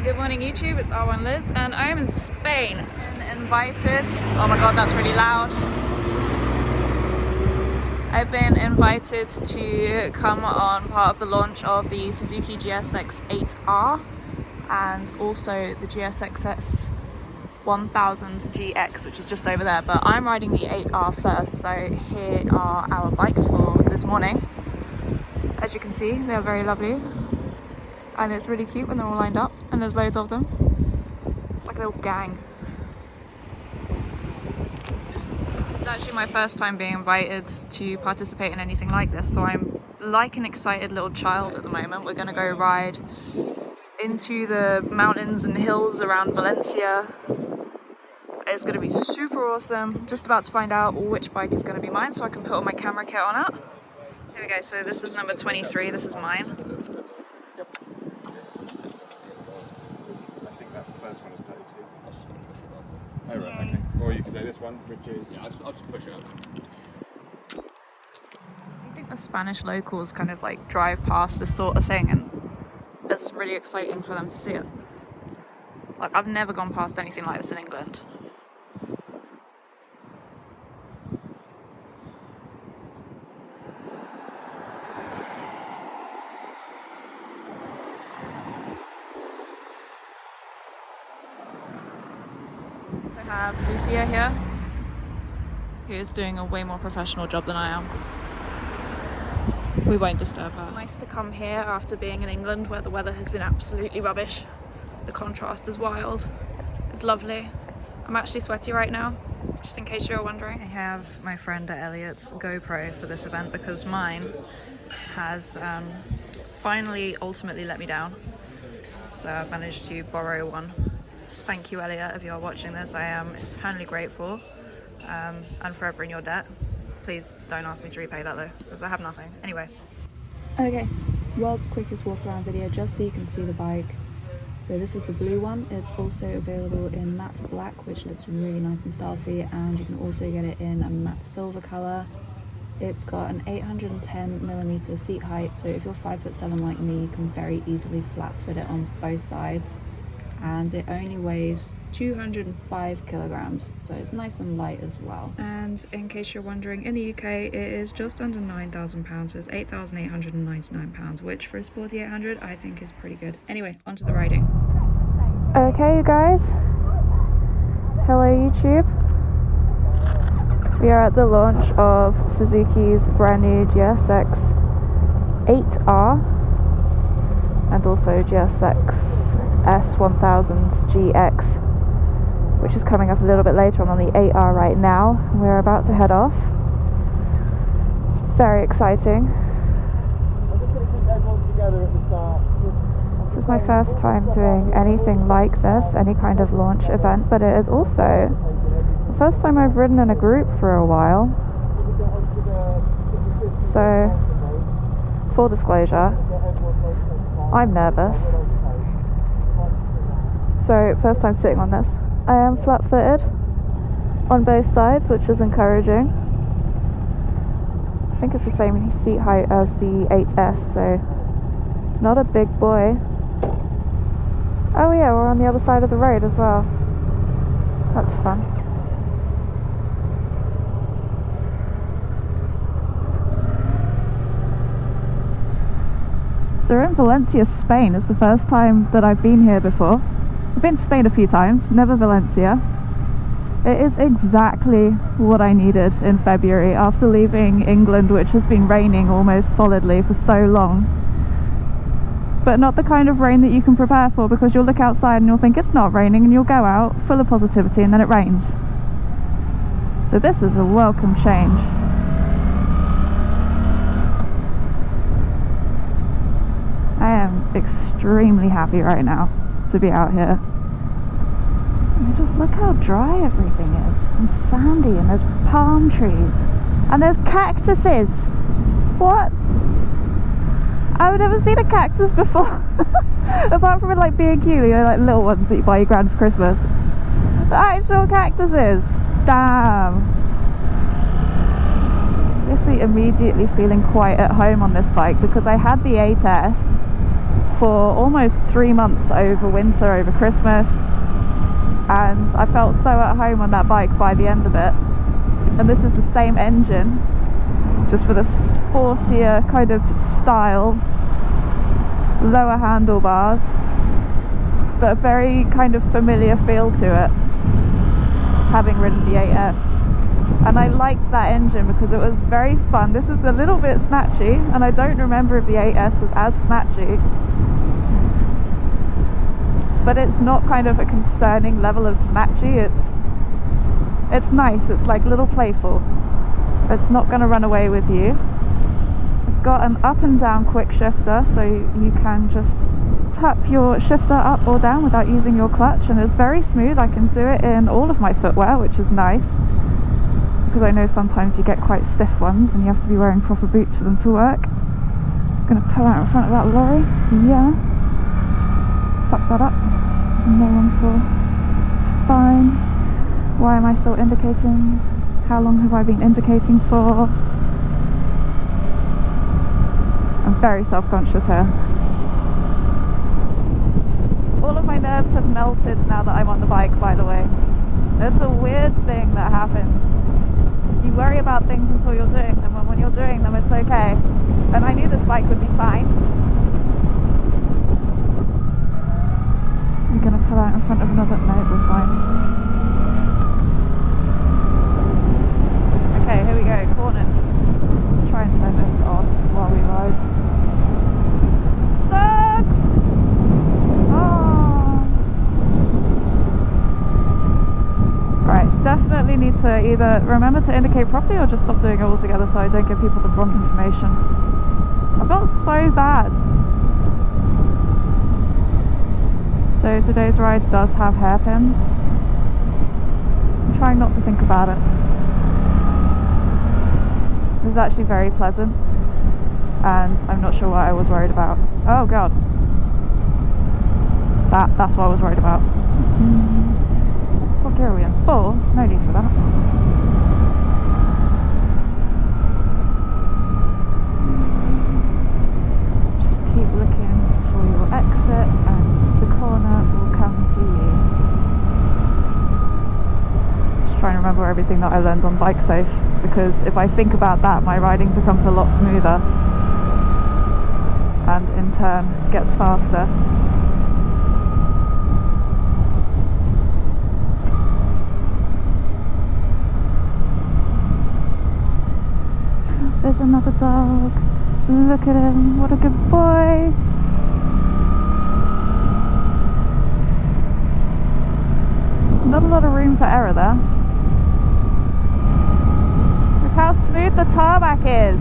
Good morning YouTube, it's R1Liz and I am in Spain and invited, oh my god that's really loud. I've been invited to come on part of the launch of the Suzuki GSX 8R and also the GSX 1000 GX, which is just over there, but I'm riding the 8R first, so here are our bikes for this morning. As you can see, they're very lovely and it's really cute when they're all lined up and there's loads of them. It's like a little gang. This is actually my first time being invited to participate in anything like this, so I'm like an excited little child at the moment. We're going to go ride into the mountains and hills around Valencia. It's going to be super awesome. Just about to find out which bike is going to be mine so I can put all my camera kit on it. Here we go, so this is number 23, this is mine. I think that first one is 32. Oh right, okay. Or you could say this one, which is... Yeah, I'll just push it up. Do you think the Spanish locals kind of like drive past this sort of thing and it's really exciting for them to see it? Like, I've never gone past anything like this in England. So I have Lucia here, who's doing a way more professional job than I am. We won't disturb her. It's nice to come here after being in England where the weather has been absolutely rubbish. The contrast is wild. It's lovely. I'm actually sweaty right now, just in case you're wondering. I have my friend Elliot's GoPro for this event because mine has finally ultimately let me down. So I've managed to borrow one. Thank you, Elliot, if you're watching this. I am eternally grateful and forever in your debt. Please don't ask me to repay that though, because I have nothing. Anyway. Okay, world's quickest walk around video just so you can see the bike. So this is the blue one. It's also available in matte black, which looks really nice and stealthy, and you can also get it in a matte silver colour. It's got an 810mm seat height, so if you're 5'7" like me, you can very easily flat foot it on both sides. And it only weighs 205 kilograms, so it's nice and light as well. And in case you're wondering, in the UK it is just under £9,000, so it's £8,899, which for a sporty 800 I think is pretty good. Anyway, onto the riding. Okay, you guys. Hello, YouTube. We are at the launch of Suzuki's brand new GSX 8R and also GSX S1000 GX, which is coming up a little bit later. I'm on the 8R right now and we're about to head off. It's very exciting. This is my first time doing anything like this, any kind of launch event, but it is also the first time I've ridden in a group for a while. So, full disclosure, I'm nervous. So, first time sitting on this. I am flat-footed on both sides, which is encouraging. I think it's the same seat height as the 8S, so not a big boy. Oh yeah, we're on the other side of the road as well. That's fun. So we're in Valencia, Spain. It's the first time that I've been here before. I've been to Spain a few times, never Valencia. It is exactly what I needed in February after leaving England, which has been raining almost solidly for so long. But not the kind of rain that you can prepare for, because you'll look outside and you'll think it's not raining and you'll go out full of positivity and then it rains. So this is a welcome change. I am extremely happy right now to be out here. And just look how dry everything is, and sandy, and there's palm trees and there's cactuses. What? I've never seen a cactus before. Apart from in like B&Q, you know, like little ones that you buy your grand for Christmas. The actual cactuses. Damn. Obviously immediately feeling quite at home on this bike because I had the 8S for almost 3 months over winter, over Christmas, and I felt so at home on that bike by the end of it. And this is the same engine, just with a sportier kind of style, lower handlebars, but a very kind of familiar feel to it, having ridden the 8S. And I liked that engine because it was very fun. This is a little bit snatchy, and I don't remember if the 8S was as snatchy, but it's not kind of a concerning level of snatchy. It's nice, it's like little playful. It's not going to run away with you. It's got an up and down quick shifter, so you can just tap your shifter up or down without using your clutch, and it's very smooth. I can do it in all of my footwear, which is nice, because I know sometimes you get quite stiff ones and you have to be wearing proper boots for them to work. I'm going to pull out in front of that lorry. Yeah. Fuck that up. No one saw. It's fine. Why am I still indicating? How long have I been indicating for? I'm very self-conscious here. All of my nerves have melted now that I'm on the bike, by the way. It's a weird thing that happens. You worry about things until you're doing them, and when you're doing them, it's okay. And I knew this bike would be fine. I'm gonna pull out in front of another. No, we're fine. Okay, here we go. Corners. Let's try and turn this on while we ride. Dogs! Oh. Right, definitely need to either remember to indicate properly or just stop doing it altogether so I don't give people the wrong information. I've got so bad. So today's ride does have hairpins. I'm trying not to think about it. It was actually very pleasant, and I'm not sure what I was worried about. Oh god. That's what I was worried about. What gear are we in? 4th? No need for that. Just keep looking for your exit and the corner will come to you. Just trying to remember everything that I learned on Bike Safe, because if I think about that, my riding becomes a lot smoother and in turn gets faster. There's another dog. Look at him, what a good boy. Not a lot of room for error there. Look how smooth the tarmac is.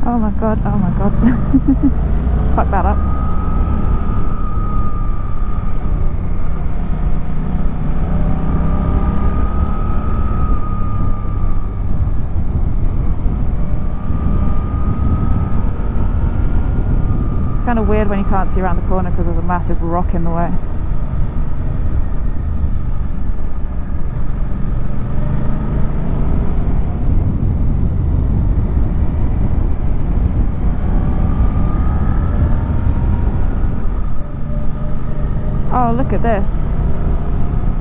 Oh my god, oh my god. Fuck that up. It's kind of weird when you can't see around the corner because there's a massive rock in the way. Oh, look at this.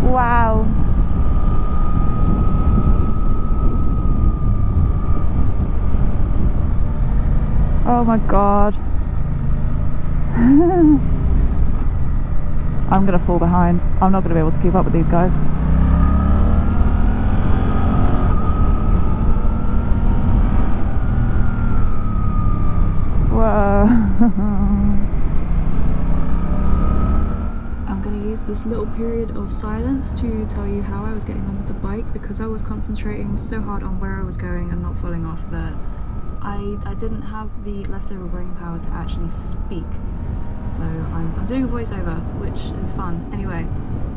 Wow. Oh my god. I'm gonna fall behind. I'm not gonna be able to keep up with these guys. Whoa. This little period of silence to tell you how I was getting on with the bike, because I was concentrating so hard on where I was going and not falling off that I didn't have the leftover brain power to actually speak. So I'm doing a voiceover, which is fun. Anyway,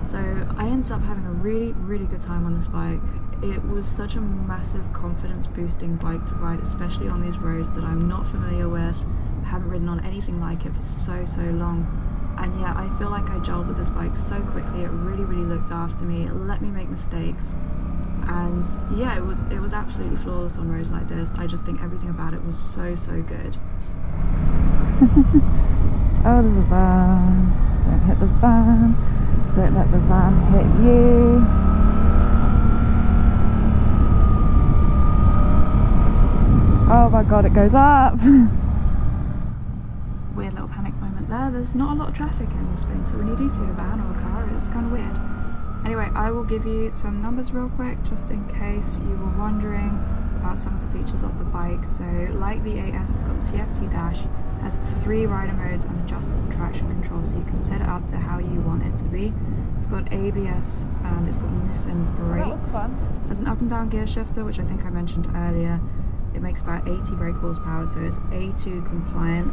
so I ended up having a really good time on this bike. It was such a massive confidence boosting bike to ride, especially on these roads that I'm not familiar with. haven't ridden on anything like it for so long, and yeah, I feel like I gelled with this bike so quickly. It really looked after me, it let me make mistakes, and yeah, it was absolutely flawless on roads like this. I just think everything about it was so good. Oh, there's a van. Don't hit the van. Don't let the van hit you. Oh my god, it goes up! Weird little panic moment there. There's not a lot of traffic in Spain, so when you do see a van or a car, it's kind of weird. Anyway, I will give you some numbers real quick, just in case you were wondering about some of the features of the bike. So, like the 8S, it's got the TFT dash, has 3 rider modes and adjustable traction control, so you can set it up to how you want it to be. It's got ABS and it's got Nissan brakes. Has an up and down gear shifter, which I think I mentioned earlier. It makes about 80 brake horsepower, so it's A2 compliant,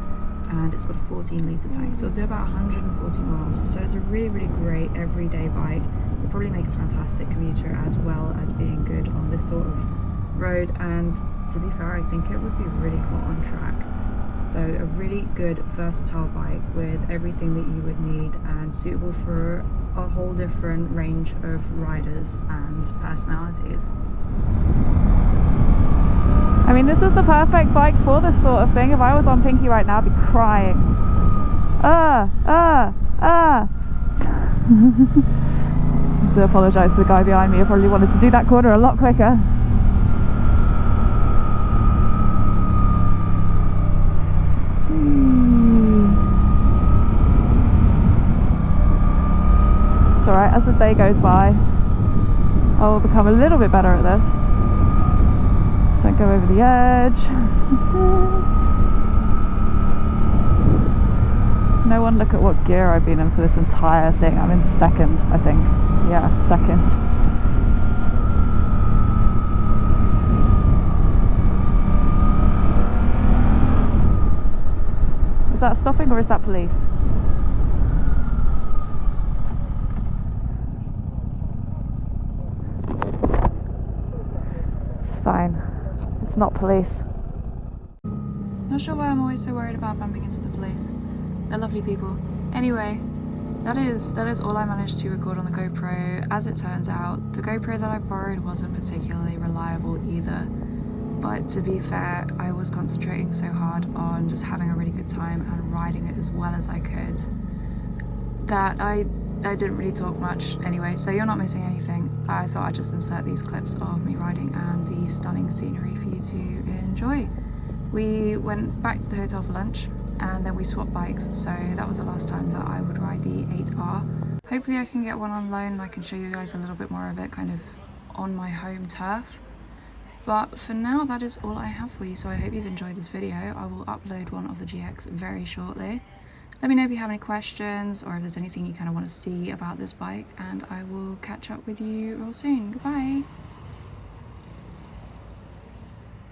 and it's got a 14-litre tank, so it'll do about 140 miles. So it's a really great everyday bike. It'll probably make a fantastic commuter, as well as being good on this sort of road, and to be fair, I think it would be really hot on track. So a really good versatile bike with everything that you would need, and suitable for a whole different range of riders and personalities. I mean, this is the perfect bike for this sort of thing. If I was on Pinky right now, I'd be crying. I do apologise to the guy behind me. I probably wanted to do that corner a lot quicker. It's alright, as the day goes by, I will become a little bit better at this. Don't go over the edge. No one look at what gear I've been in for this entire thing. I'm in second, I think. Yeah, second. Is that stopping or is that police? It's fine. It's not police. Not sure why I'm always so worried about bumping into the police. They're lovely people. Anyway, that is all I managed to record on the GoPro. As it turns out, the GoPro that I borrowed wasn't particularly reliable either. But to be fair, I was concentrating so hard on just having a really good time and riding it as well as I could that I didn't really talk much anyway, so you're not missing anything. I thought I'd just insert these clips of me riding and the stunning scenery for you to enjoy. We went back to the hotel for lunch and then we swapped bikes, so that was the last time that I would ride the 8R. Hopefully I can get one on loan and I can show you guys a little bit more of it kind of on my home turf. But for now, that is all I have for you, so I hope you've enjoyed this video. I will upload one of the GX very shortly. Let me know if you have any questions or if there's anything you kind of want to see about this bike, and I will catch up with you real soon. Goodbye!